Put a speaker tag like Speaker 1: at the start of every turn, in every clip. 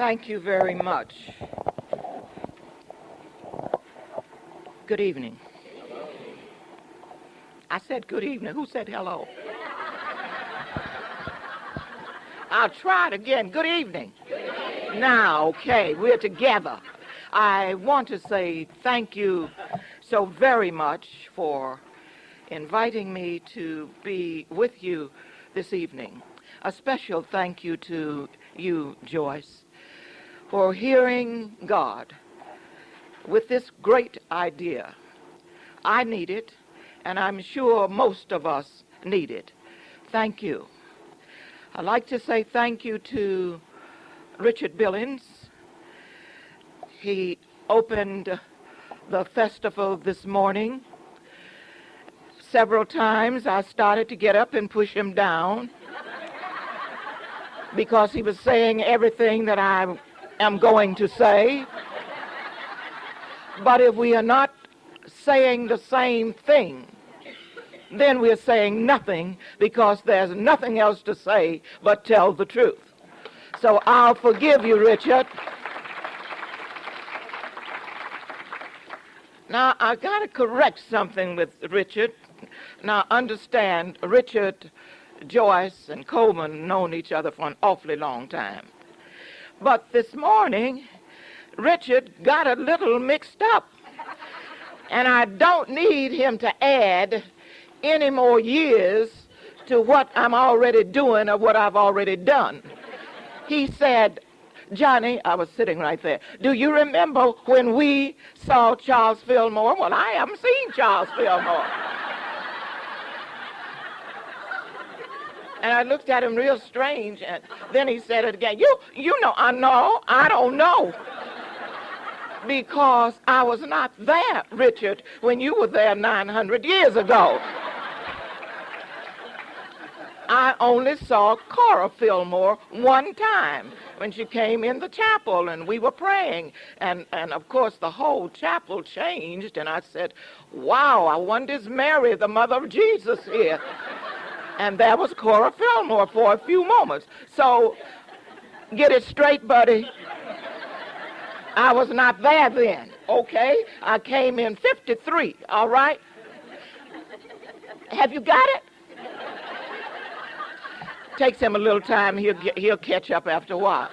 Speaker 1: Thank you very much. Good evening. I said good evening. Who said hello? I'll try it again. Good evening. Now, okay, we're together. I want to say thank you so very much for inviting me to be with you this evening. A special thank you to you, Joyce, for hearing God with this great idea. I need it, and I'm sure most of us need it. Thank you. I'd like to say thank you to Richard Billings. He opened the festival this morning. Several times I started to get up and push him down because he was saying everything that I am going to say. But if we are not saying the same thing, then we're saying nothing, because there's nothing else to say but tell the truth. So I'll forgive you, Richard. Now, I got to correct something with Richard. Now, understand, Richard, Joyce, and Coleman known each other for an awfully long time. But this morning, Richard got a little mixed up. And I don't need him to add any more years to what I'm already doing or what I've already done. He said, Johnnie, I was sitting right there, do you remember when we saw Charles Fillmore? Well, I haven't seen Charles Fillmore. And I looked at him real strange, and then he said it again. You know, I don't know. Because I was not there, Richard, when you were there 900 years ago. I only saw Cora Fillmore one time when she came in the chapel and we were praying. And of course, the whole chapel changed. And I said, wow, I wonder is Mary, the mother of Jesus, here? And there was Cora Fillmore for a few moments. So get it straight, buddy. I was not there then, okay? I came in 53, all right? Have you got it? Takes him a little time. He'll catch up after a while.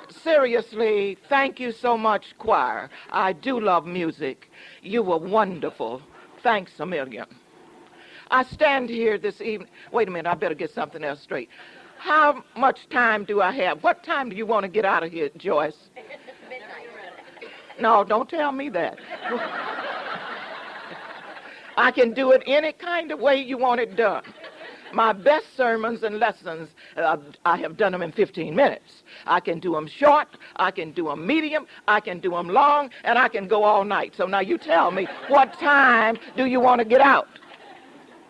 Speaker 1: Seriously, thank you so much, choir. I do love music. You were wonderful. Thanks a million. I stand here this evening. Wait a minute, I better get something else straight. How much time do I have? What time do you want to get out of here, Joyce? No, don't tell me that. I can do it any kind of way you want it done. My best sermons and lessons, I have done them in 15 minutes. I can do them short, I can do them medium, I can do them long, and I can go all night. So now you tell me, what time do you want to get out?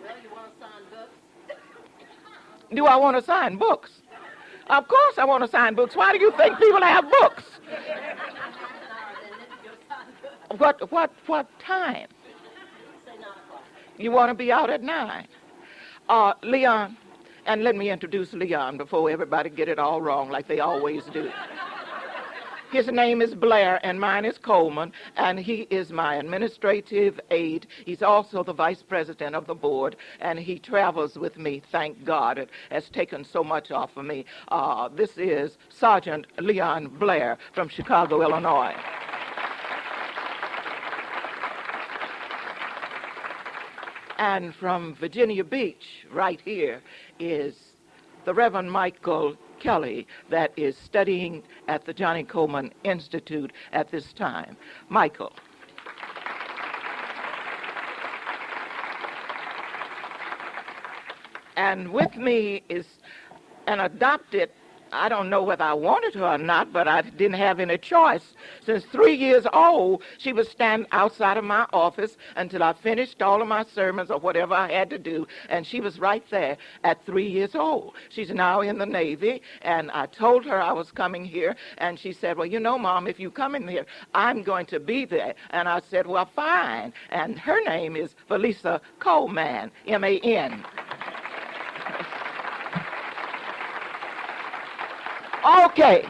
Speaker 2: Well, you want to sign books?
Speaker 1: Do I want to sign books? Of course I want to sign books. Why do you think people have books? What time? You want to be out at 9? Leon, and let me introduce Leon before everybody get it all wrong like they always do. His name is Blair and mine is Coleman, and he is my administrative aide. He's also the vice president of the board, and he travels with me, thank God. It has taken so much off of me. This is Sergeant Leon Blair from Chicago, Illinois. And from Virginia Beach, right here, is the Reverend Michael Kelly that is studying at the Johnnie Colemon Institute at this time. Michael. And with me is an adopted, I don't know whether I wanted her or not, but I didn't have any choice. Since 3 years old, she would stand outside of my office until I finished all of my sermons or whatever I had to do, and she was right there at 3 years old. She's now in the Navy, and I told her I was coming here, and she said, well, you know, Mom, if you come in here, I'm going to be there. And I said, well, fine. And her name is Felisa Coleman, M-A-N. Okay,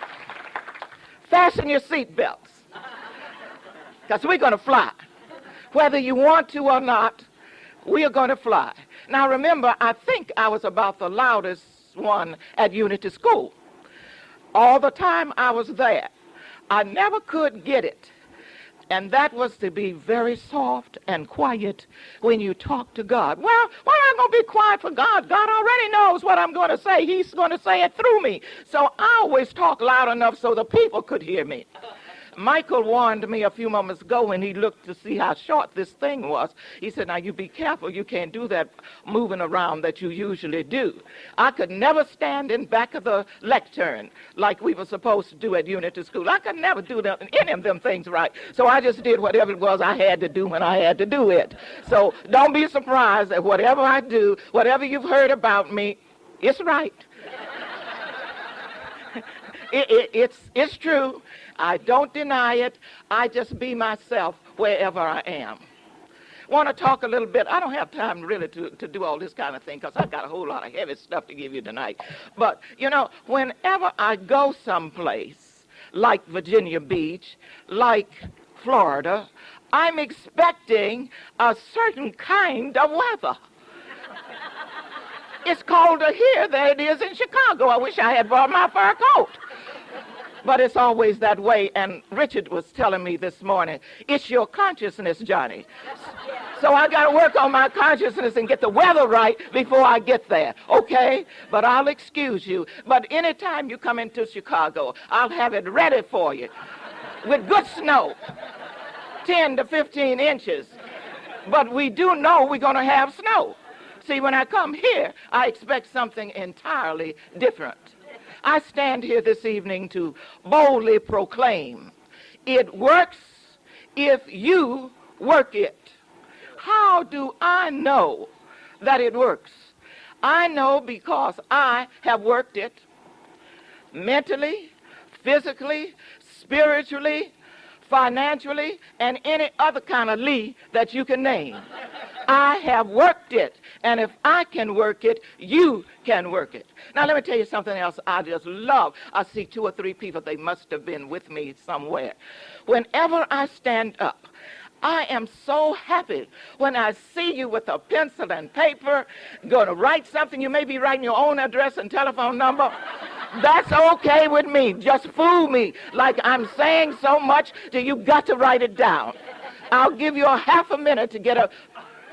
Speaker 1: fasten your seatbelts, because we're going to fly. Whether you want to or not, we are going to fly. Now remember, I think I was about the loudest one at Unity School. All the time I was there, I never could get it. And that was to be very soft and quiet when you talk to God. Well, why am I going to be quiet for God? God already knows what I'm going to say. He's going to say it through me. So I always talk loud enough so the people could hear me. Michael warned me a few moments ago when he looked to see how short this thing was. He said, now you be careful. You can't do that moving around that you usually do. I could never stand in back of the lectern like we were supposed to do at Unity School. I could never do any of them things right. So I just did whatever it was I had to do when I had to do it. So don't be surprised that whatever I do, whatever you've heard about me, it's right. It's true. I don't deny it. I just be myself wherever I am. Want to talk a little bit. I don't have time really to do all this kind of thing because I've got a whole lot of heavy stuff to give you tonight. But, you know, whenever I go someplace like Virginia Beach, like Florida, I'm expecting a certain kind of weather. It's colder here than it is in Chicago. I wish I had brought my fur coat. But it's always that way, and Richard was telling me this morning, it's your consciousness, Johnny. So I got to work on my consciousness and get the weather right before I get there, okay? But I'll excuse you. But anytime you come into Chicago, I'll have it ready for you with good snow, 10 to 15 inches. But we do know we're going to have snow. See, when I come here, I expect something entirely different. I stand here this evening to boldly proclaim, it works if you work it. How do I know that it works? I know because I have worked it mentally, physically, spiritually, financially, and any other kind of lee that you can name. I have worked it, and if I can work it, you can work it. Now, let me tell you something else I just love. I see 2 or 3 people, they must have been with me somewhere. Whenever I stand up, I am so happy when I see you with a pencil and paper, going to write something. You may be writing your own address and telephone number. That's okay with me. Just fool me like I'm saying so much that you got to write it down. I'll give you a half a minute to get a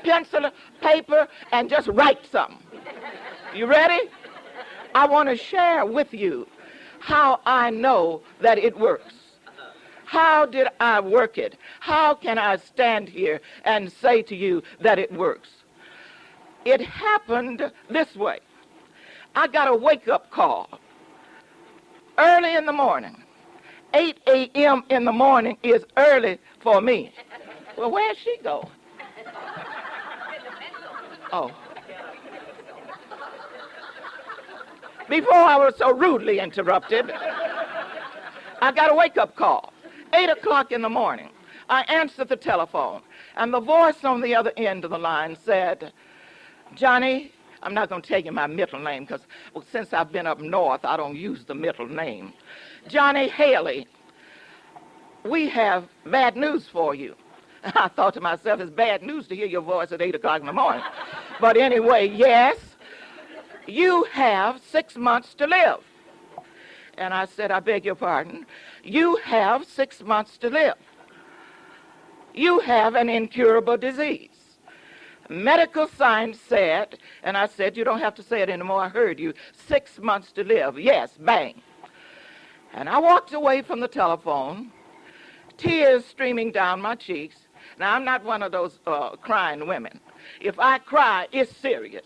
Speaker 1: pencil, paper, and just write something. You ready? I want to share with you how I know that it works. How did I work it? How can I stand here and say to you that it works? It happened this way. I got a wake-up call early in the morning. 8 a.m. in the morning is early for me. Well, where'd she go? Oh. Before I was so rudely interrupted, I got a wake-up call. 8 o'clock in the morning. I answered the telephone, and the voice on the other end of the line said, Johnny, I'm not going to tell you my middle name because since I've been up north, I don't use the middle name. Johnny Haley, we have bad news for you. I thought to myself, it's bad news to hear your voice at 8 o'clock in the morning. But anyway, yes, you have 6 months to live. And I said, I beg your pardon. You have 6 months to live. You have an incurable disease. Medical science said, and I said, you don't have to say it anymore. I heard you. 6 months to live. Yes, bang. And I walked away from the telephone, tears streaming down my cheeks. Now, I'm not one of those crying women. If I cry, it's serious.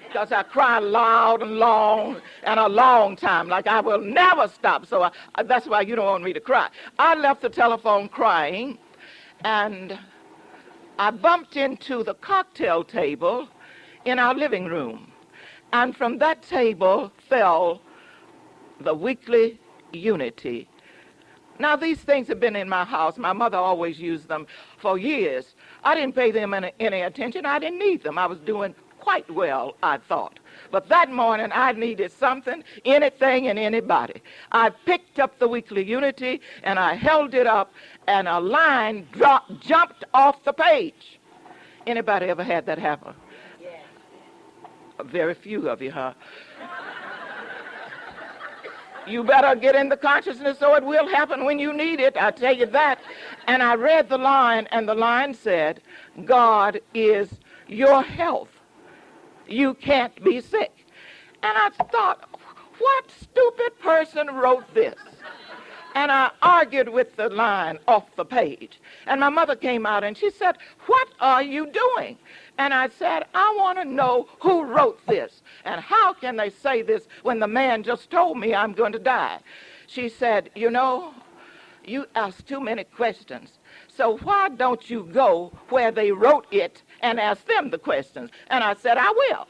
Speaker 1: Because I cry loud and long and a long time, like I will never stop. So that's why you don't want me to cry. I left the telephone crying, and I bumped into the cocktail table in our living room. And from that table fell the weekly Unity. Now, these things have been in my house. My mother always used them for years. I didn't pay them any attention. I didn't need them. I was doing quite well, I thought. But that morning, I needed something, anything, and anybody. I picked up the Weekly Unity, and I held it up, and a line jumped off the page. Anybody ever had that happen?
Speaker 2: Yes.
Speaker 1: Very few of you, huh? You better get in the consciousness so it will happen when you need it, I tell you that. And I read the line, and the line said, God is your health. You can't be sick. And I thought, what stupid person wrote this? And I argued with the line off the page. And my mother came out and she said, what are you doing? And I said, I want to know who wrote this. And how can they say this when the man just told me I'm going to die? She said, you know, you ask too many questions. So why don't you go where they wrote it and ask them the questions? And I said, I will.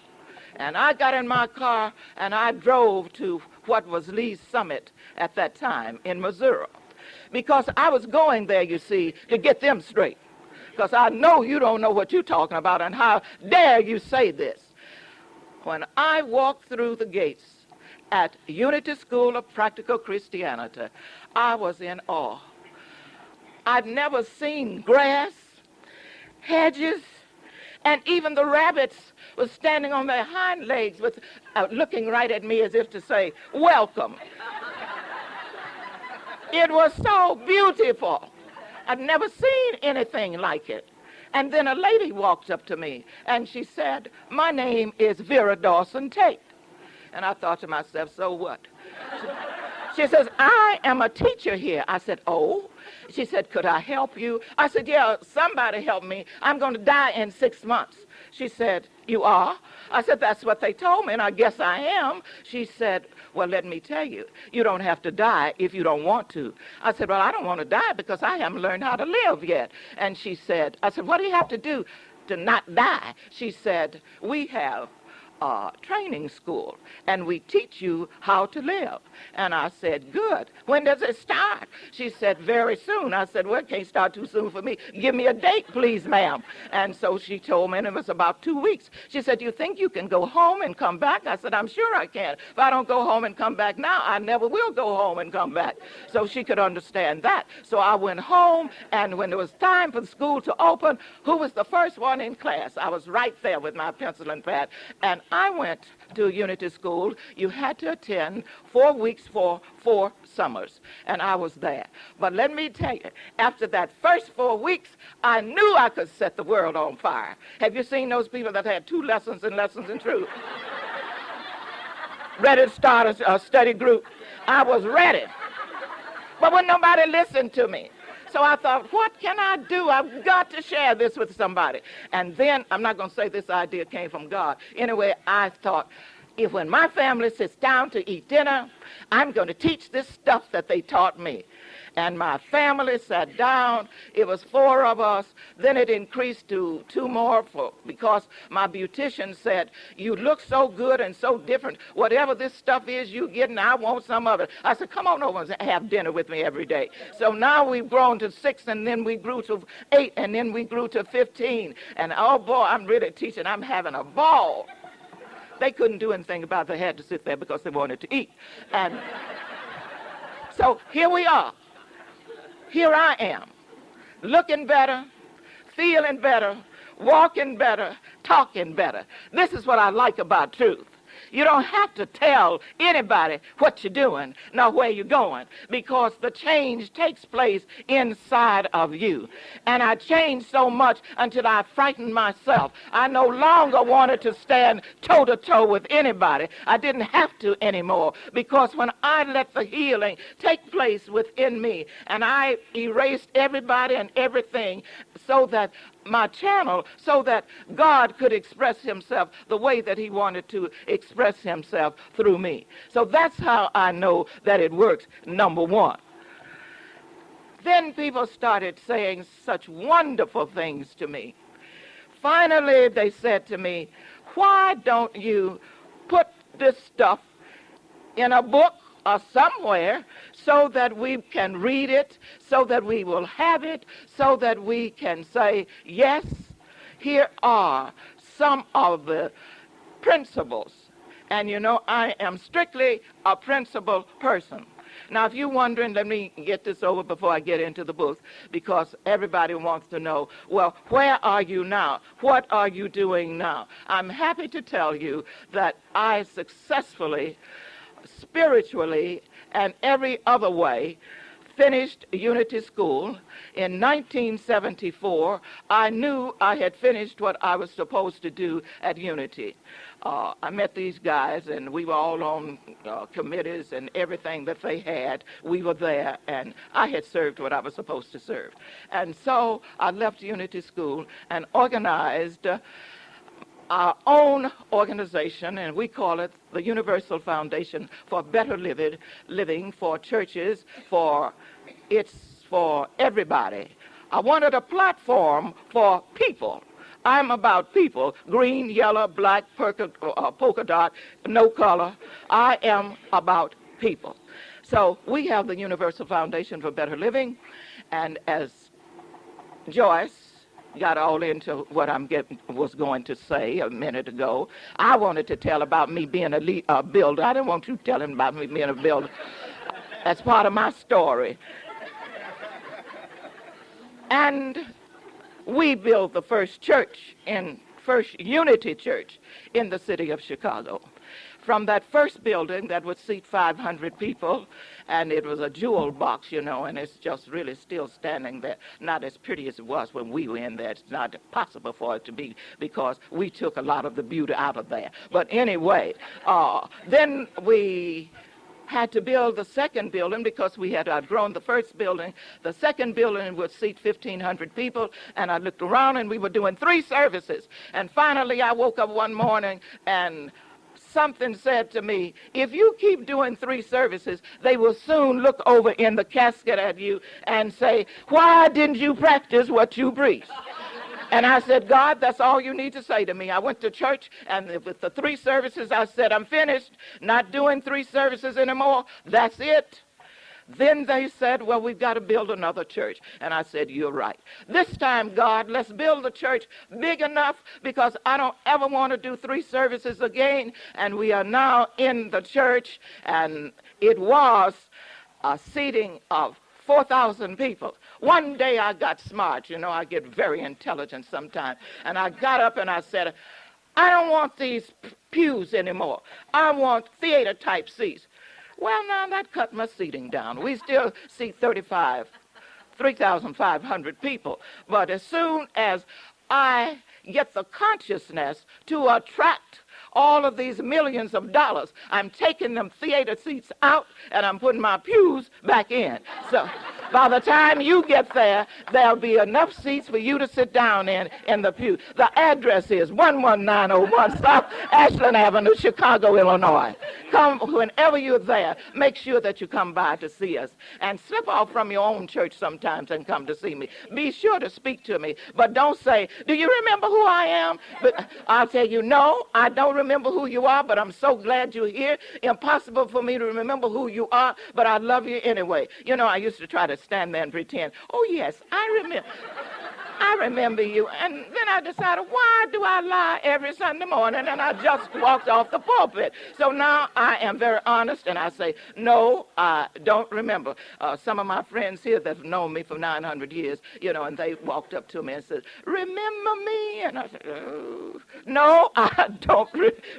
Speaker 1: And I got in my car and I drove to what was Lee's Summit at that time in Missouri. Because I was going there, you see, to get them straight. Because I know you don't know what you're talking about, and how dare you say this. When I walked through the gates at Unity School of Practical Christianity, I was in awe. I'd never seen grass, hedges, and even the rabbits were standing on their hind legs with, looking right at me as if to say, welcome. It was so beautiful. I'd never seen anything like it. And then a lady walked up to me, and she said, my name is Vera Dawson Tate. And I thought to myself, so what? She says, I am a teacher here. I said, oh? She said, could I help you? I said, yeah, somebody help me. I'm going to die in 6 months. She said, you are? I said, that's what they told me, and I guess I am. She said, well, let me tell you, you don't have to die if you don't want to. I said, well, I don't want to die because I haven't learned how to live yet. And she said, I said, what do you have to do to not die? She said, we have training school, and we teach you how to live. And I said, good. When does it start? She said, very soon. I said, well, it can't start too soon for me. Give me a date, please, ma'am. And so she told me, and it was about 2 weeks. She said, you think you can go home and come back? I said, I'm sure I can. If I don't go home and come back now, I never will go home and come back. So she could understand that. So I went home, and when it was time for the school to open, who was the first one in class? I was right there with my pencil and pad, and I went to Unity School. You had to attend 4 weeks for 4 summers, and I was there. But let me tell you, after that first 4 weeks, I knew I could set the world on fire. Have you seen those people that had 2 lessons in truth? Ready to start a study group? I was ready. But when nobody listened to me. So I thought, what can I do? I've got to share this with somebody. And then, I'm not going to say this idea came from God. Anyway, I thought, if when my family sits down to eat dinner, I'm going to teach this stuff that they taught me. And my family sat down. It was 4 of us. Then it increased to 2 more because my beautician said, you look so good and so different. Whatever this stuff is you getting, I want some of it. I said, come on over and have dinner with me every day. So now we've grown to 6, and then we grew to 8, and then we grew to 15. And oh boy, I'm really teaching. I'm having a ball. They couldn't do anything about it. They had to sit there because they wanted to eat. And so here we are. Here I am, looking better, feeling better, walking better, talking better. This is what I like about truth. You don't have to tell anybody what you're doing, nor where you're going, because the change takes place inside of you. And I changed so much until I frightened myself. I no longer wanted to stand toe-to-toe with anybody. I didn't have to anymore, because when I let the healing take place within me, and I erased everybody and everything so that my channel, so that God could express himself the way that he wanted to express himself through me. So that's how I know that it works, number one. Then people started saying such wonderful things to me. Finally, they said to me, why don't you put this stuff in a book or somewhere so that we can read it, so that we will have it, so that we can say, yes, here are some of the principles. And you know, I am strictly a principle person. Now, if you're wondering, let me get this over before I get into the book, because everybody wants to know, well, where are you now? What are you doing now? I'm happy to tell you that I successfully, spiritually, and every other way, finished Unity School. In 1974, I knew I had finished what I was supposed to do at Unity. I met these guys, and we were all on committees and everything that they had. We were there, and I had served what I was supposed to serve. And so I left Unity School and organized our own organization, and we call it the Universal Foundation for Better Living for churches, it's for everybody. I wanted a platform for people. I'm about people, green, yellow, black, polka dot, no color. I am about people. So we have the Universal Foundation for Better Living, and as Joyce got all into what was going to say a minute ago, I wanted to tell about me being a builder. I didn't want you telling about me being a builder. That's part of my story. And we built the first Unity Church in the city of Chicago. From that first building that would seat 500 people, and it was a jewel box, you know, and it's just really still standing there. Not as pretty as it was when we were in there. It's not possible for it to be, because we took a lot of the beauty out of there. But anyway, then we had to build the second building because we had outgrown the first building. The second building would seat 1,500 people, and I looked around, and we were doing 3 services. And finally, I woke up one morning, and something said to me, if you keep doing 3 services, they will soon look over in the casket at you and say, why didn't you practice what you preach? And I said, God, that's all you need to say to me. I went to church, and with the 3 services, I said, I'm finished, not doing 3 services anymore. That's it. Then they said, well, we've got to build another church. And I said, you're right. This time, God, let's build a church big enough, because I don't ever want to do 3 services again. And we are now in the church, and it was a seating of 4,000 people. One day I got smart. You know, I get very intelligent sometimes. And I got up and I said, I don't want these pews anymore. I want theater-type seats. Well, now that cut my seating down. We still seat 3,500 people. But as soon as I get the consciousness to attract all of these millions of dollars, I'm taking them theater seats out, and I'm putting my pews back in. So by the time you get there, there'll be enough seats for you to sit down in the pew. The address is 11901 South Ashland Avenue, Chicago, Illinois. Come whenever you're there. Make sure that you come by to see us. And slip off from your own church sometimes and come to see me. Be sure to speak to me, but don't say, do you remember who I am? But I'll tell you, no, I don't remember who you are, but I'm so glad you're here. Impossible for me to remember who you are, but I love you anyway. You know, I used to try to stand there and pretend, oh yes, I remember you. And then I decided, why do I lie every Sunday morning? And I just walked off the pulpit. So now I am very honest, and I say, no, I don't remember. Some of my friends here that have known me for 900 years, you know, and they walked up to me and said, remember me? And I said, oh, no, I don't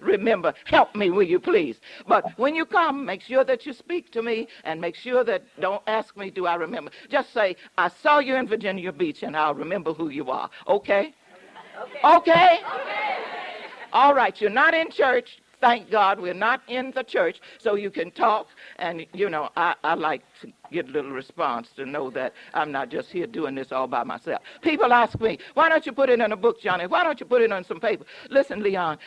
Speaker 1: remember. Help me, will you please? But when you come, make sure that you speak to me, and make sure that, don't ask me, do I remember? Just say, I saw you in Virginia Beach, and I'll remember who you are. Okay? Okay? All right, you're not in church. Thank God we're not in the church, so you can talk. And, you know, I like to get a little response to know that I'm not just here doing this all by myself. People ask me, why don't you put it in a book, Johnny? Why don't you put it on some paper? Listen, Leon,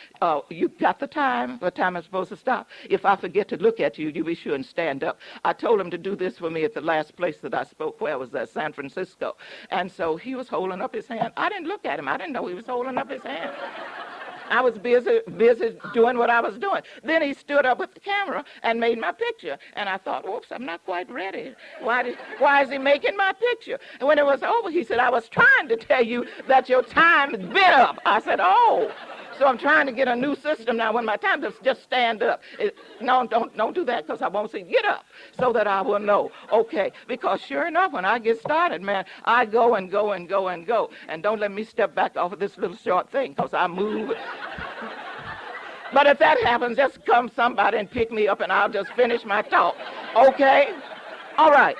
Speaker 1: you got the time? What time I'm supposed to stop? If I forget to look at you, you be sure and stand up. I told him to do this for me at the last place that I spoke. Where was that? San Francisco. And so he was holding up his hand. I didn't look at him. I didn't know he was holding up his hand. I was busy doing what I was doing. Then he stood up with the camera and made my picture. And I thought, oops, I'm not quite ready. Why is he making my picture? And when it was over, he said, I was trying to tell you that your time has been up. I said, oh, So I'm trying to get a new system now. When my time to just stand up. No, don't do that, because I won't see. Get up so that I will know. Okay, because sure enough, when I get started, man, I go and go and go and go. And don't let me step back off of this little short thing, because I move. But if that happens, just come somebody and pick me up, and I'll just finish my talk. Okay? All right.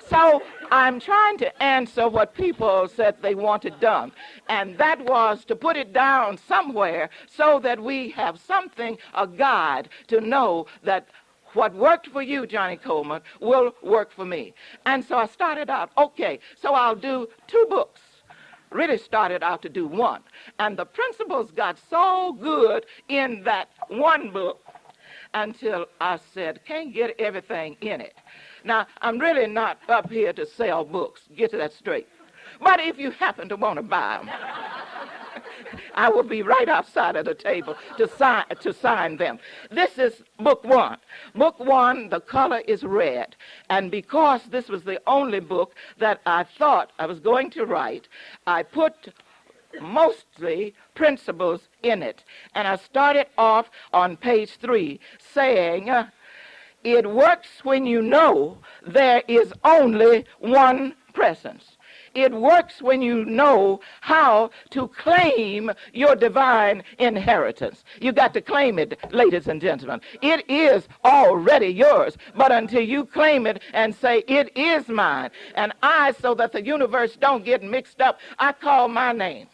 Speaker 1: So I'm trying to answer what people said they wanted done, and that was to put it down somewhere so that we have something, a guide, to know that what worked for you, Johnnie Colemon, will work for me. And so I started out, okay, so I'll do 2 books. Really started out to do 1. And the principles got so good in that 1 book until I said, can't get everything in it. Now, I'm really not up here to sell books. Get that straight. But if you happen to want to buy them, I will be right outside of the table to sign them. This is book 1. Book 1, the color is red. And because this was the only book that I thought I was going to write, I put mostly principles in it. And I started off on page 3 saying, it works when you know there is only one presence. It works when you know how to claim your divine inheritance. You got to claim it, ladies and gentlemen. It is already yours, but until you claim it and say, it is mine, and so that the universe don't get mixed up, I call my name.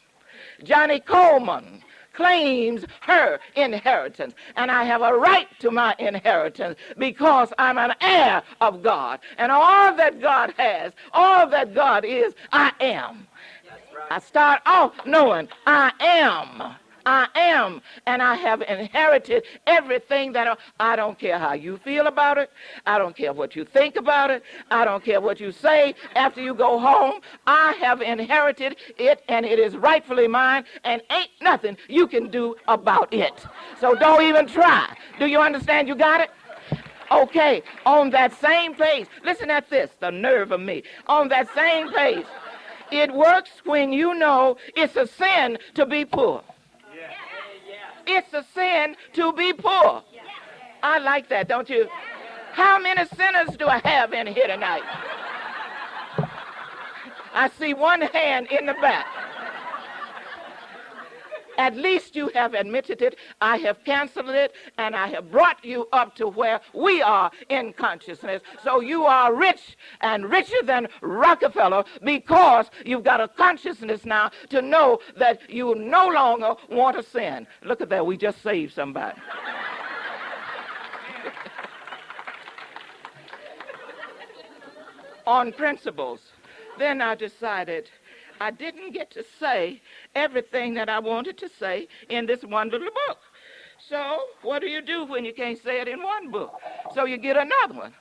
Speaker 1: Johnnie Colemon claims her inheritance, and I have a right to my inheritance because I'm an heir of God, and all that God has, all that God is, I am. I start off knowing I am, and I have inherited everything that I don't care how you feel about it. I don't care what you think about it. I don't care what you say after you go home. I have inherited it, and it is rightfully mine, and ain't nothing you can do about it. So don't even try. Do you understand? You got it? Okay, on that same page, listen at this, the nerve of me. On that same page, it works when you know it's a sin to be poor. It's a sin to be poor. I like that, don't you? How many sinners do I have in here tonight? I see one hand in the back. At least you have admitted it. I have canceled it, and I have brought you up to where we are in consciousness. So you are rich and richer than Rockefeller because you've got a consciousness now to know that you no longer want to sin. Look at that. We just saved somebody. On principles. Then I decided I didn't get to say everything that I wanted to say in this one little book. So what do you do when you can't say it in one book? So you get another one.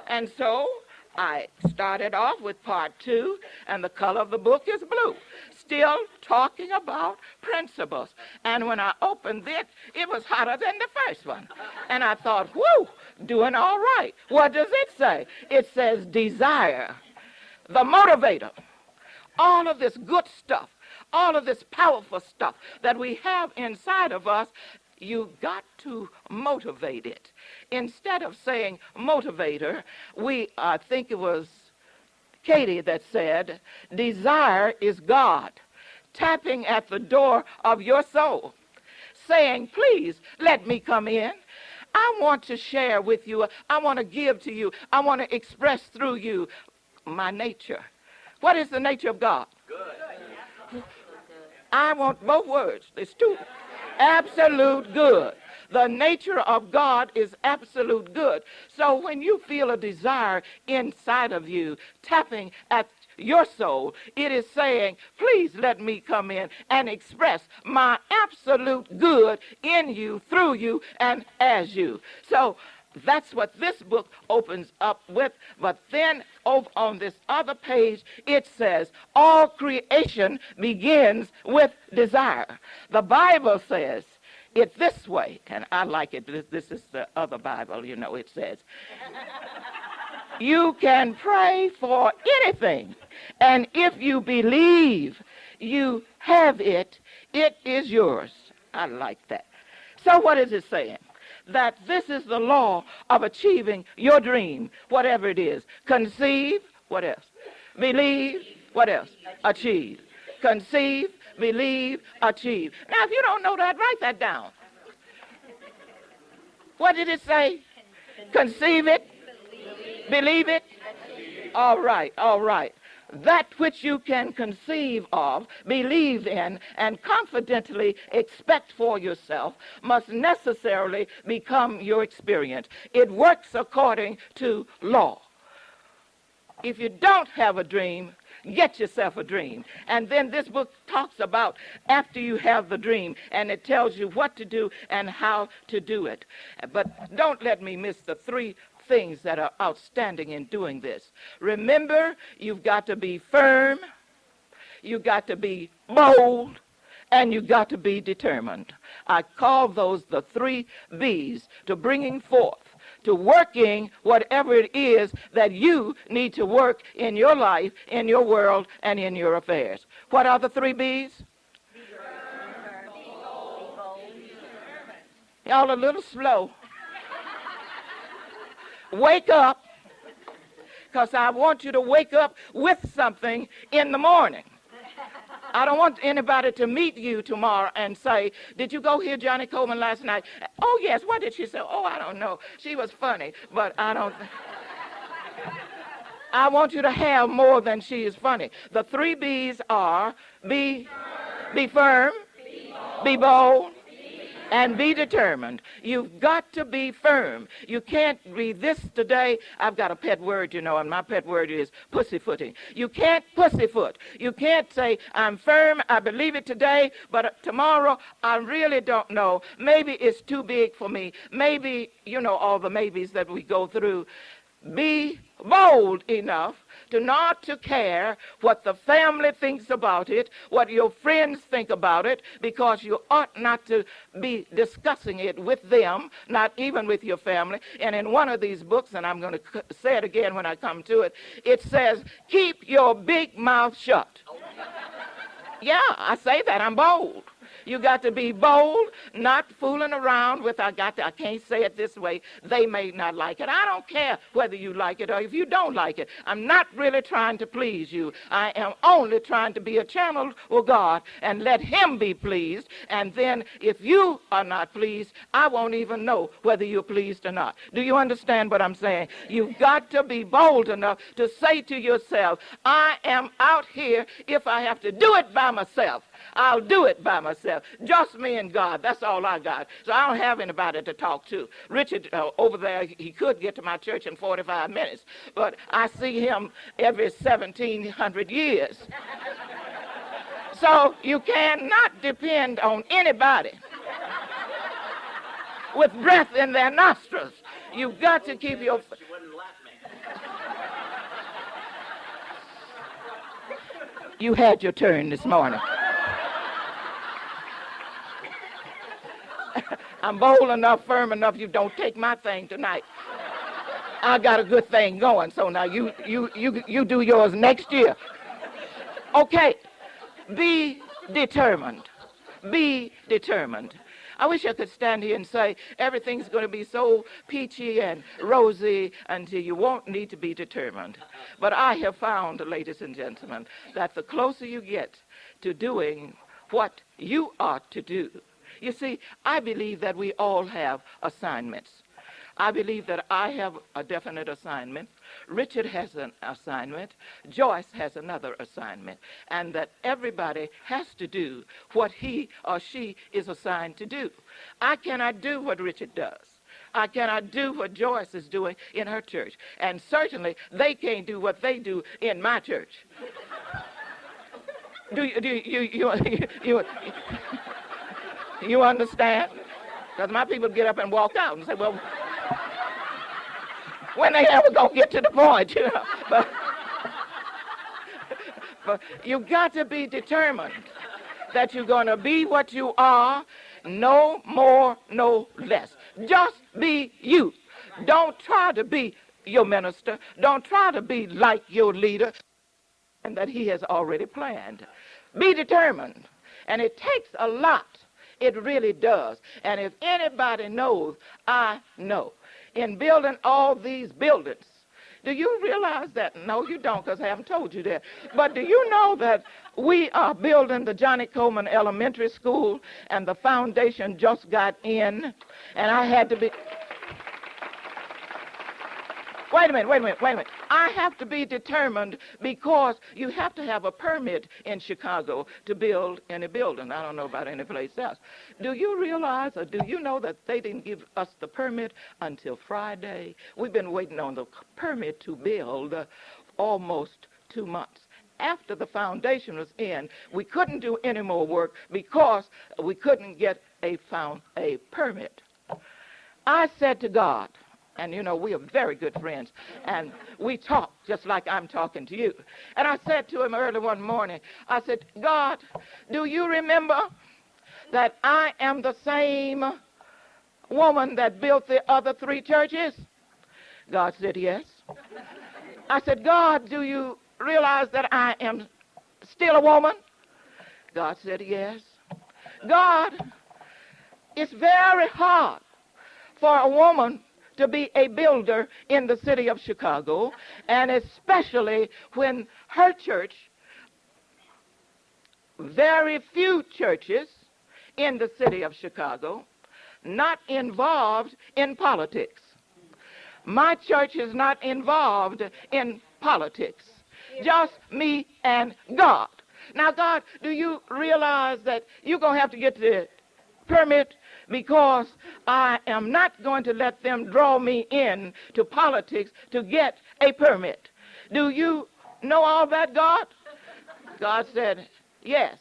Speaker 1: And so I started off with part 2, and the color of the book is blue. Still talking about principles. And when I opened it, it was hotter than the first one. And I thought, whoo, doing all right. What does it say? It says desire, the motivator. All of this good stuff, all of this powerful stuff that we have inside of us, you got to motivate it. Instead of saying motivator, I think it was Katie that said, desire is God tapping at the door of your soul, saying, please let me come in. I want to share with you. I want to give to you. I want to express through you my nature. What is the nature of God? Good. I want both words. There's 2. Absolute good. The nature of God is absolute good. So when you feel a desire inside of you tapping at your soul, it is saying, please let me come in and express my absolute good in you, through you, and as you. So that's what this book opens up with. But then over on this other page, it says, all creation begins with desire. The Bible says it this way, and I like it. This is the other Bible, you know, it says, you can pray for anything, and if you believe you have it, it is yours. I like that. So what is it saying? That this is the law of achieving your dream, whatever it is. Conceive, what else? Believe, what else? Achieve. Conceive, believe, achieve. Now, if you don't know that, write that down. What did it say? Conceive it, believe it. All right, all right. That which you can conceive of, believe in, and confidently expect for yourself must necessarily become your experience. It works according to law. If you don't have a dream, get yourself a dream. And then this book talks about after you have the dream, and it tells you what to do and how to do it. But don't let me miss the three things that are outstanding in doing this. Remember, you've got to be firm, you've got to be bold, and you've got to be determined. I call those the 3 B's to bringing forth, to working whatever it is that you need to work in your life, in your world, and in your affairs. What are the 3 B's? Y'all a little slow. Wake up, because I want you to wake up with something in the morning. I don't want anybody to meet you tomorrow and say, did you go hear Johnnie Colemon last night? Oh, yes. What did she say? Oh, I don't know. She was funny, but I don't. I want you to have more than she is funny. The 3 B's are be firm, be bold, and be determined. You've got to be firm. You can't read this today. I've got a pet word, you know, and my pet word is pussyfooting. You can't pussyfoot. You can't say, I'm firm, I believe it today, but tomorrow I really don't know. Maybe it's too big for me. Maybe, you know, all the maybes that we go through. Be bold enough to not to care what the family thinks about it, what your friends think about it, because you ought not to be discussing it with them, not even with your family. And in one of these books, and I'm going to say it again when I come to it, it says, keep your big mouth shut. Yeah, I say that. I'm bold. You got to be bold, not fooling around with, I can't say it this way. They may not like it. I don't care whether you like it or if you don't like it. I'm not really trying to please you. I am only trying to be a channel with God and let him be pleased. And then if you are not pleased, I won't even know whether you're pleased or not. Do you understand what I'm saying? You've got to be bold enough to say to yourself, I am out here. If I have to do it by myself, I'll do it by myself. Just me and God. That's all I got. So I don't have anybody to talk to. Richard, over there, he could get to my church in 45 minutes, but I see him every 1,700 years. So you cannot depend on anybody with breath in their nostrils. You've got to keep your... You had your turn this morning. I'm bold enough, firm enough, you don't take my thing tonight. I got a good thing going, so now you do yours next year. Okay, be determined. Be determined. I wish I could stand here and say everything's going to be so peachy and rosy until you won't need to be determined. But I have found, ladies and gentlemen, that the closer you get to doing what you ought to do, you see, I believe that we all have assignments. I believe that I have a definite assignment. Richard has an assignment. Joyce has another assignment. And that everybody has to do what he or she is assigned to do. I cannot do what Richard does. I cannot do what Joyce is doing in her church. And certainly they can't do what they do in my church. You understand? Because my people get up and walk out and say, well, when they ever going to get to the point, you know. But you got to be determined that you're going to be what you are, no more, no less. Just be you. Don't try to be your minister. Don't try to be like your leader, and that he has already planned. Be determined. And it takes a lot. It really does. And if anybody knows, I know. In building all these buildings, do you realize that? No, you don't, because I haven't told you that. But do you know that we are building the Johnnie Colemon Elementary School, and the foundation just got in, and I had to be... Wait a minute. I have to be determined because you have to have a permit in Chicago to build any building. I don't know about any place else. Do you realize or do you know that they didn't give us the permit until Friday? We've been waiting on the permit to build almost 2 months. After the foundation was in, we couldn't do any more work because we couldn't get a permit. I said to God, and, you know, we are very good friends, and we talk just like I'm talking to you. And I said to him early one morning, I said, God, do you remember that I am the same woman that built the other 3 churches? God said, yes. I said, God, do you realize that I am still a woman? God said, yes. God, it's very hard for a woman to be a builder in the city of Chicago, and especially when her church, very few churches in the city of Chicago, not involved in politics. My church is not involved in politics. Just me and God. Now, God, do you realize that you're going to have to get the permit, because I am not going to let them draw me in to politics to get a permit. Do you know all that, God? God said, yes.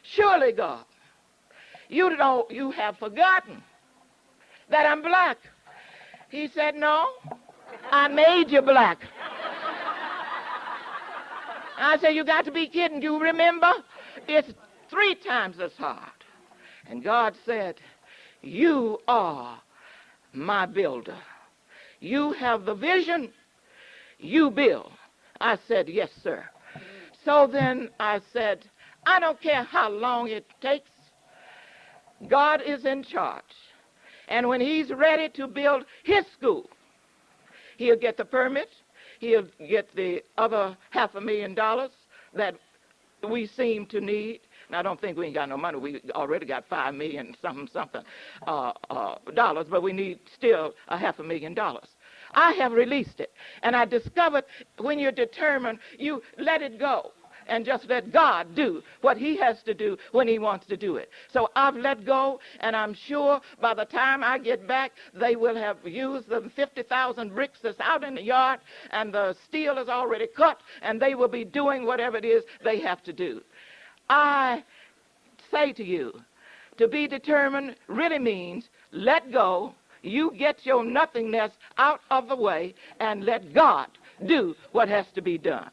Speaker 1: Surely, God, you have forgotten that I'm black. He said, no, I made you black. I said, you got to be kidding. Do you remember? It's 3 times as hard. And God said, you are my builder. You have the vision, you build. I said, yes, sir. So then I said, I don't care how long it takes. God is in charge. And when he's ready to build his school, he'll get the permit. He'll get the other $500,000 that we seem to need. And I don't think we ain't got no money. We already got $5 million something dollars, but we need still $500,000. I have released it. And I discovered when you're determined, you let it go and just let God do what he has to do when he wants to do it. So I've let go, and I'm sure by the time I get back, they will have used the 50,000 bricks that's out in the yard, and the steel is already cut, and they will be doing whatever it is they have to do. I say to you, to be determined really means let go. You get your nothingness out of the way and let God do what has to be done.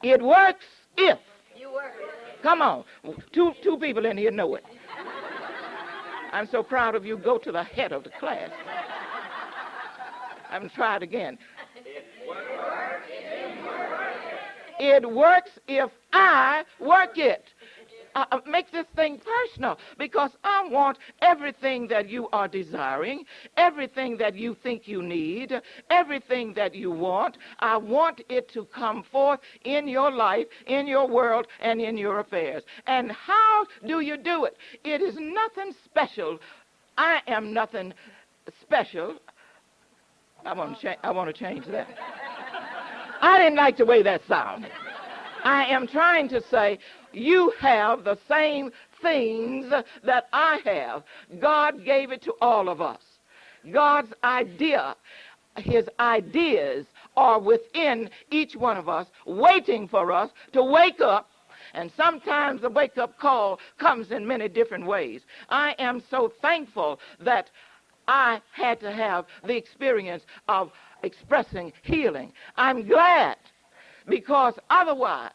Speaker 1: It works if.
Speaker 2: You work.
Speaker 1: Come on. Two people in here know it. I'm so proud of you. Go to the head of the class. I'm going to try it again. It works if I work it. Make this thing personal, because I want everything that you are desiring, everything that you think you need, everything that you want. I want it to come forth in your life, in your world, and in your affairs. And how do you do it? It is nothing special. I am nothing special. I want to change that. I didn't like the way that sounded. I am trying to say, you have the same things that I have. God gave it to all of us. God's idea, his ideas are within each one of us, waiting for us to wake up. And sometimes the wake-up call comes in many different ways. I am so thankful that I had to have the experience of expressing healing. I'm glad, because otherwise,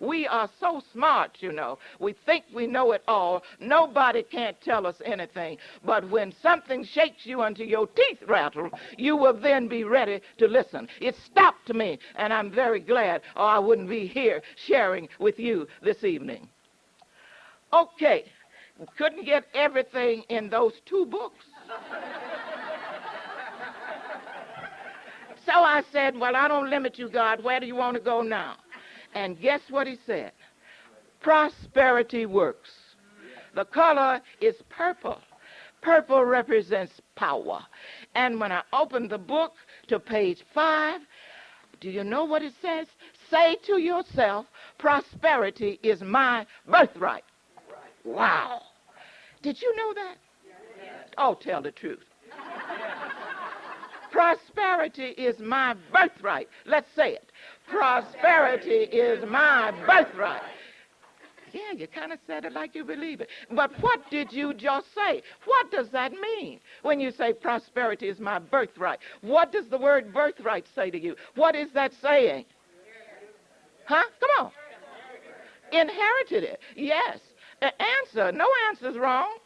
Speaker 1: we are so smart, you know. We think we know it all. Nobody can't tell us anything. But when something shakes you until your teeth rattle, you will then be ready to listen. It stopped me, and I'm very glad, or I wouldn't be here sharing with you this evening. Okay, couldn't get everything in those 2 books. So I said, well, I don't limit you, God. Where do you want to go now? And guess what he said? Prosperity works. The color is purple. Purple represents power. And when I opened the book to page 5, do you know what it says? Say to yourself, prosperity is my birthright. Wow. Did you know that? Oh, tell the truth. Prosperity is my birthright. Let's say it. Prosperity is my birthright. Yeah, you kind of said it like you believe it. But what did you just say? What does that mean when you say prosperity is my birthright? What does the word birthright say to you? What is that saying? Huh? Come on. Inherited it. Yes. The answer, no answer's wrong.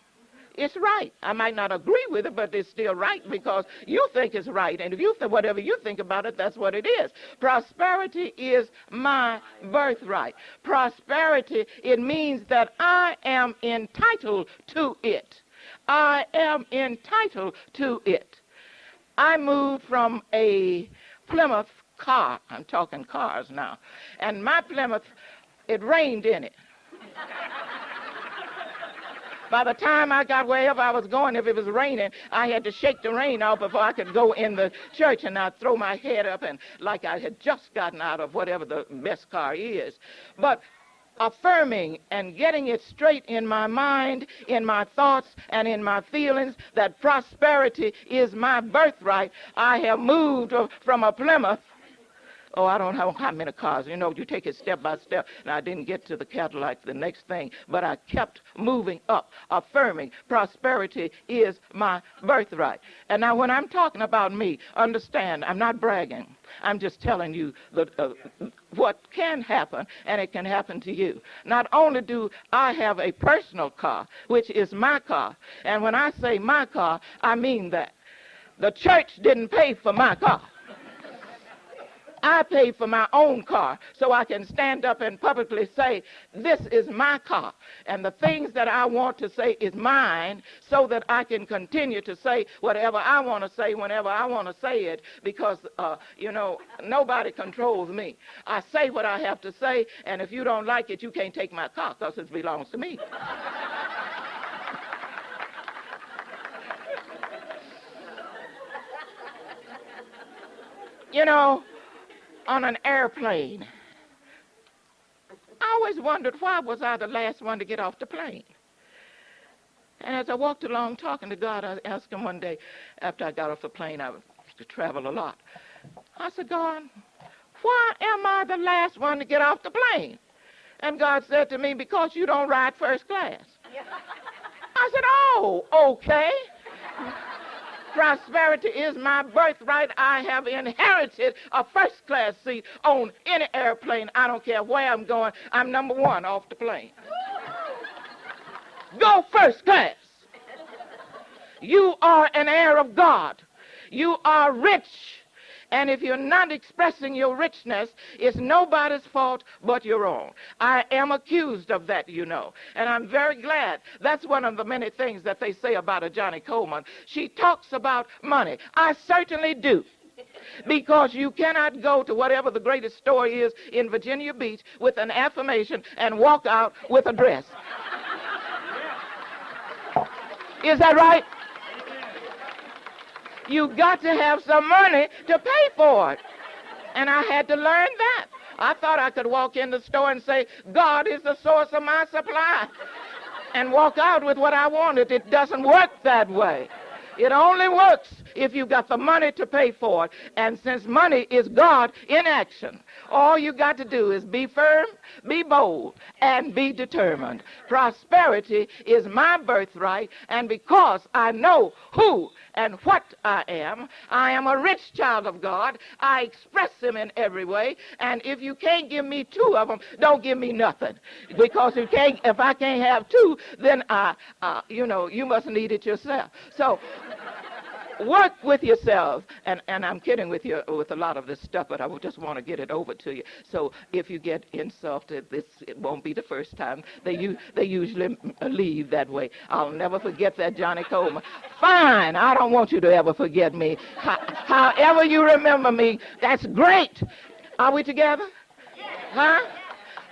Speaker 1: It's right. I might not agree with it, but it's still right because you think it's right. And if you think whatever you think about it, that's what it is. Prosperity is my birthright. Prosperity, it means that I am entitled to it. I am entitled to it. I moved from a Plymouth car. I'm talking cars now. And my Plymouth, it rained in it. By the time I got wherever I was going, if it was raining, I had to shake the rain off before I could go in the church, and I'd throw my head up and like I had just gotten out of whatever the best car is. But affirming and getting it straight in my mind, in my thoughts, and in my feelings that prosperity is my birthright, I have moved from a Plymouth. Oh, I don't know how many cars. You know, you take it step by step. And I didn't get to the Cadillac, the next thing. But I kept moving up, affirming prosperity is my birthright. And now when I'm talking about me, understand, I'm not bragging. I'm just telling you what can happen, and it can happen to you. Not only do I have a personal car, which is my car. And when I say my car, I mean that. The church didn't pay for my car. I paid for my own car so I can stand up and publicly say, this is my car. And the things that I want to say is mine so that I can continue to say whatever I want to say whenever I want to say it because, nobody controls me. I say what I have to say, and if you don't like it, you can't take my car because it belongs to me. On an airplane, I always wondered why was I the last one to get off the plane. And as I walked along talking to God, I asked him one day after I got off the plane, I used to travel a lot. I said, God, why am I the last one to get off the plane? And God said to me, because you don't ride first class. I said, oh, okay. Prosperity is my birthright. I have inherited a first-class seat on any airplane. I don't care where I'm going. I'm number 1 off the plane. Go first class. You are an heir of God. You are rich. And if you're not expressing your richness, it's nobody's fault but your own. I am accused of that, And I'm very glad. That's one of the many things that they say about a Johnnie Colemon. She talks about money. I certainly do. Because you cannot go to whatever the greatest store is in Virginia Beach with an affirmation and walk out with a dress. Is that right? You got to have some money to pay for it. And I had to learn that. I thought I could walk in the store and say, God is the source of my supply, and walk out with what I wanted. It doesn't work that way. It only works if you got the money to pay for it. And since money is God in action, all you got to do is be firm, be bold, and be determined. Prosperity is my birthright, and because I know who and what I am a rich child of God. I express him in every way, and if you can't give me 2 of them, don't give me nothing. Because if I can't have 2, then you must need it yourself. So Work with yourselves. And I'm kidding with you with a lot of this stuff, but I just want to get it over to you. So if you get insulted, it won't be the first time. They usually leave that way. I'll never forget that, Johnnie Colemon. Fine, I don't want you to ever forget me. However you remember me, that's great. Are we together? Huh?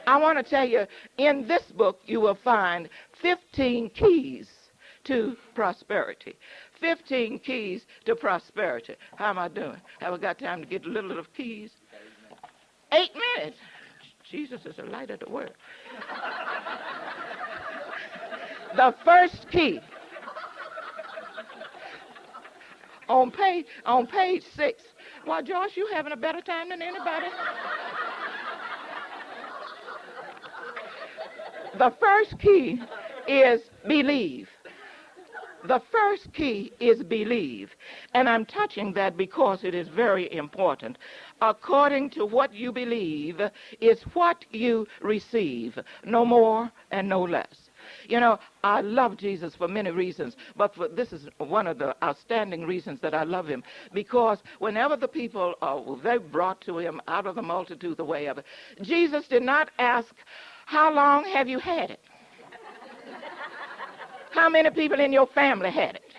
Speaker 1: I want to tell you, in this book, you will find 15 keys to prosperity. 15 keys to prosperity. How am I doing? Have I got time to get a little of keys? 8 minutes. Jesus is the light of the world. The first key. On page 6. Why, Josh, you having a better time than anybody? The first key is believe. The first key is believe. And I'm touching that because it is very important. According to what you believe is what you receive, no more and no less. You know, I love Jesus for many reasons, but this is one of the outstanding reasons that I love him, because whenever the people, they brought to him out of the multitude the way of it, Jesus did not ask, how long have you had it? How many people in your family had it?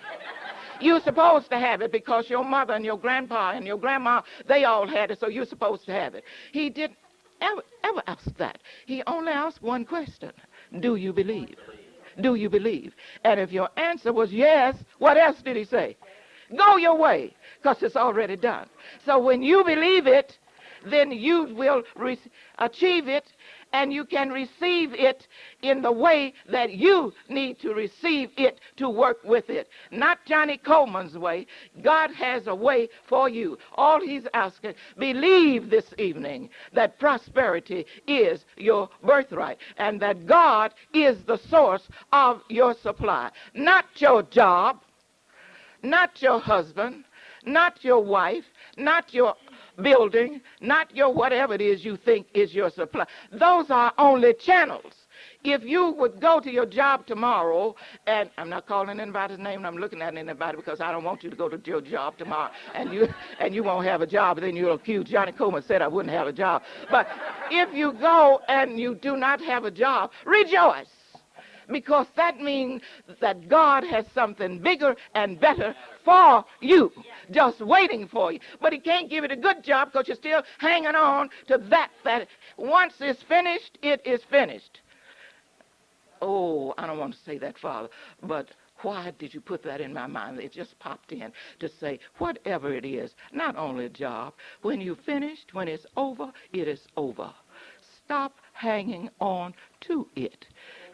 Speaker 1: You're supposed to have it because your mother and your grandpa and your grandma, they all had it, so you're supposed to have it. He didn't ever ask that. He only asked one question. Do you believe? Do you believe? And if your answer was yes, what else did he say? Go your way, because it's already done. So when you believe it, then you will achieve it, and you can receive it in the way that you need to receive it to work with it. Not Johnnie Coleman's way. God has a way for you. All he's asking, believe this evening that prosperity is your birthright and that God is the source of your supply. Not your job, not your husband, not your wife, not your building, not your whatever it is you think is your supply. Those are only channels. If you would go to your job tomorrow, and I'm not calling anybody's name, and I'm looking at anybody because I don't want you to go to your job tomorrow and you won't have a job, and then you'll accuse Johnnie Colemon said I wouldn't have a job. But if you go and you do not have a job, rejoice. Because that means that God has something bigger and better for you, just waiting for you. But he can't give it a good job because you're still hanging on to that once it's finished, it is finished. Oh, I don't want to say that, Father, but why did you put that in my mind? It just popped in to say, whatever it is, not only a job, when you're finished, when it's over, it is over. Stop hanging on to it.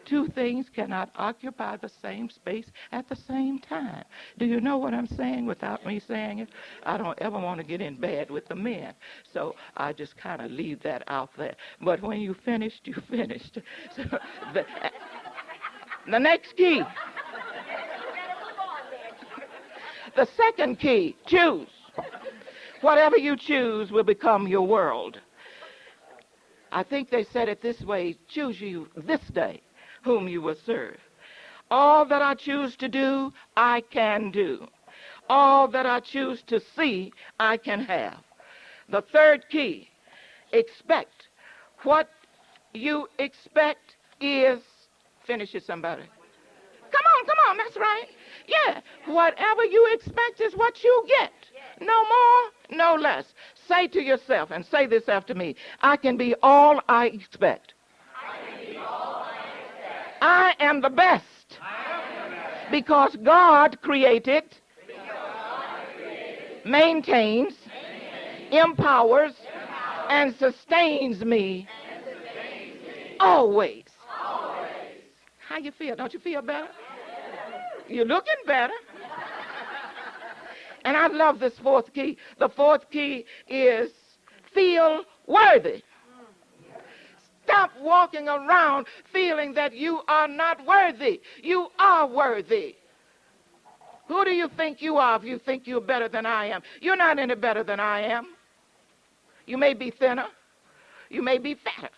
Speaker 1: Two things cannot occupy the same space at the same time. Do you know what I'm saying without me saying it? I don't ever want to get in bad with the men, so I just kind of leave that out there. But when you finished, you finished. So the next key. The second key, choose. Whatever you choose will become your world. I think they said it this way, choose you this day whom you will serve. All that I choose to do, I can do. All that I choose to see, I can have. The third key, expect. What you expect is, finish it somebody. Come on, that's right. Yeah, whatever you expect is what you get. No more, no less. Say to yourself, and say this after me, I can be all I expect. I am the best because God created, maintains, empowers, and sustains me always. How you feel? Don't you feel better? You're looking better. And I love this fourth key. The fourth key is feel worthy. Stop walking around feeling that you are not worthy. You are worthy. Who do you think you are if you think you're better than I am? You're not any better than I am. You may be thinner. You may be fatter.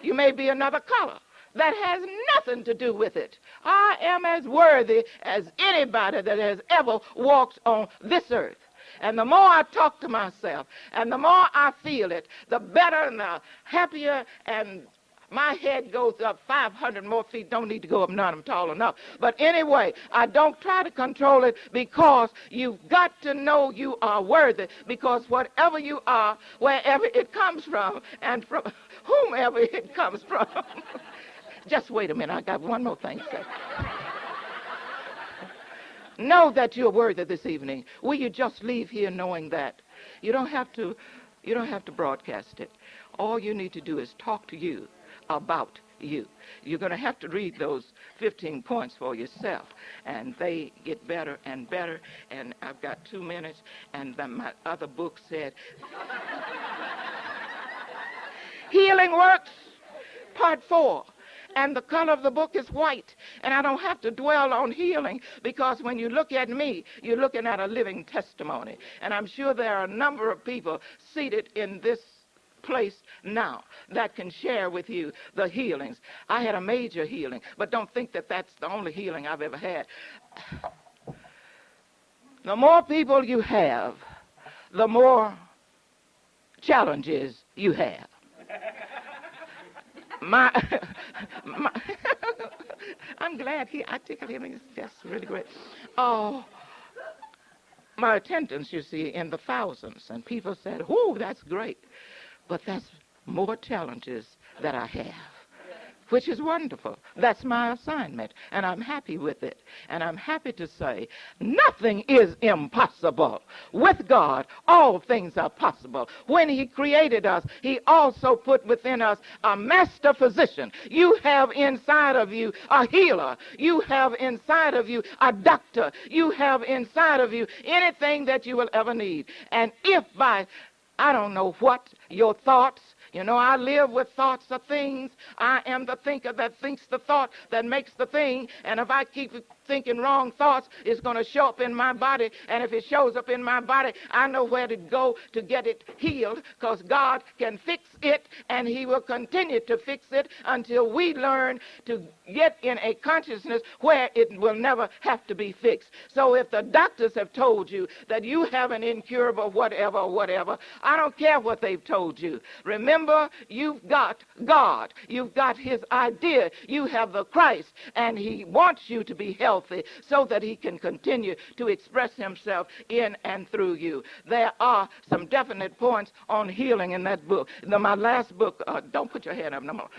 Speaker 1: You may be another color. that has nothing to do with it. I am as worthy as anybody that has ever walked on this earth. And the more I talk to myself, and the more I feel it, the better and the happier, and my head goes up 500 more feet. Don't need to go up none, I'm tall enough. But anyway, I don't try to control it, because you've got to know you are worthy, because whatever you are, wherever it comes from, and from whomever it comes from. Just wait a minute, I got one more thing to say. Know that you're worthy this evening. Will you just leave here knowing that? You don't have to broadcast it. All you need to do is talk to you about you. You're going to have to read those 15 points for yourself, and they get better and better. And I've got 2 minutes, and then my other book said, Healing Works, Part 4. And the color of the book is white. And I don't have to dwell on healing, because when you look at me, you're looking at a living testimony. And I'm sure there are a number of people seated in this place now that can share with you the healings. I had a major healing, but don't think that that's the only healing I've ever had. The more people you have, the more challenges you have. I'm glad he articulated him. That's really great. Oh, my attendance, you see, in the thousands, and people said, "Oh, that's great," but that's more challenges that I have, which is wonderful. That's my assignment, and I'm happy with it. And I'm happy to say nothing is impossible. With God, all things are possible. When he created us, he also put within us a master physician. You have inside of you a healer. You have inside of you a doctor. You have inside of you anything that you will ever need. And if by, I don't know what, your thoughts, you know, I live with thoughts of things. I am the thinker that thinks the thought that makes the thing. And if I keep thinking wrong thoughts, it's going to show up in my body. And if it shows up in my body, I know where to go to get it healed, because God can fix it, and he will continue to fix it until we learn to get in a consciousness where it will never have to be fixed. So if the doctors have told you that you have an incurable whatever, I don't care what they've told you. Remember, you've got God. You've got his idea. You have the Christ, and he wants you to be healthy so that he can continue to express himself in and through you. There are some definite points on healing in that book. My last book, don't put your hand up no more.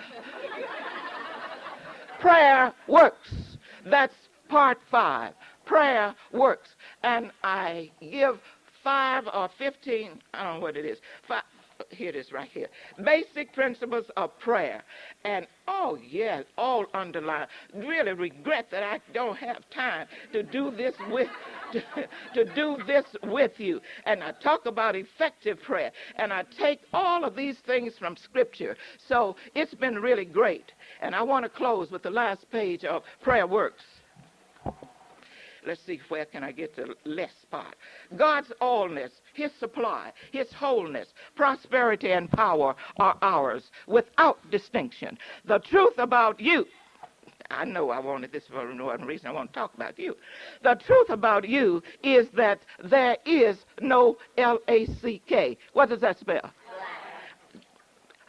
Speaker 1: Prayer Works. That's part 5. Prayer Works. And I give 5 or 15, I don't know what it is, 5, here it is right here. Basic principles of prayer. And oh yes, all underlined. Really regret that I don't have time to do this with to do this with you. And I talk about effective prayer. And I take all of these things from Scripture. So it's been really great. And I want to close with the last page of Prayer Works. Let's see, where can I get the less part? God's allness, his supply, his wholeness, prosperity, and power are ours without distinction. The truth about you, I know I wanted this for one reason. I want to talk about you. The truth about you is that there is no L-A-C-K. What does that spell?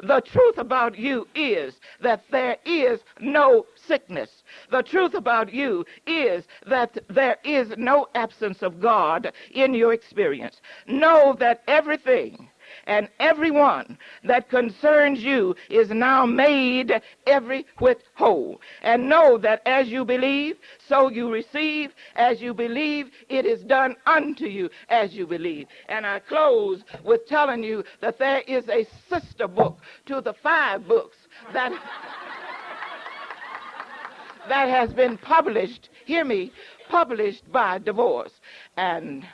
Speaker 1: The truth about you is that there is no sickness. The truth about you is that there is no absence of God in your experience. Know that everything and everyone that concerns you is now made every whit whole. And know that as you believe, so you receive. As you believe, it is done unto you as you believe. And I close with telling you that there is a sister book to the 5 books that that has been published, hear me, published by divorce. And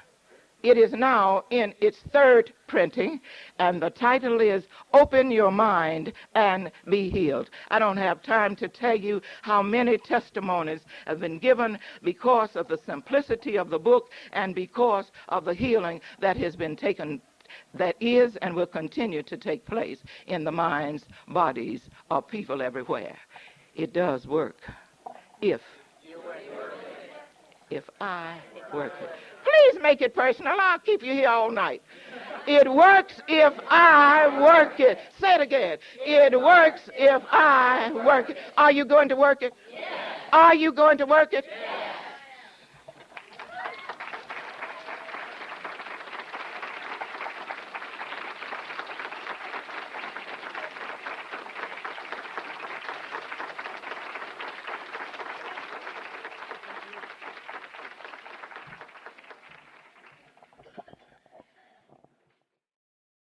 Speaker 1: it is now in its 3rd printing, and the title is Open Your Mind and Be Healed. I don't have time to tell you how many testimonies have been given because of the simplicity of the book and because of the healing that has been taken, that is and will continue to take place in the minds, bodies of people everywhere. It does work if I work it. Please make it personal. I'll keep you here all night. It works if I work it. Say it again. It works if I work it. Are you going to work it? Yes. Are you going to work it? Yes.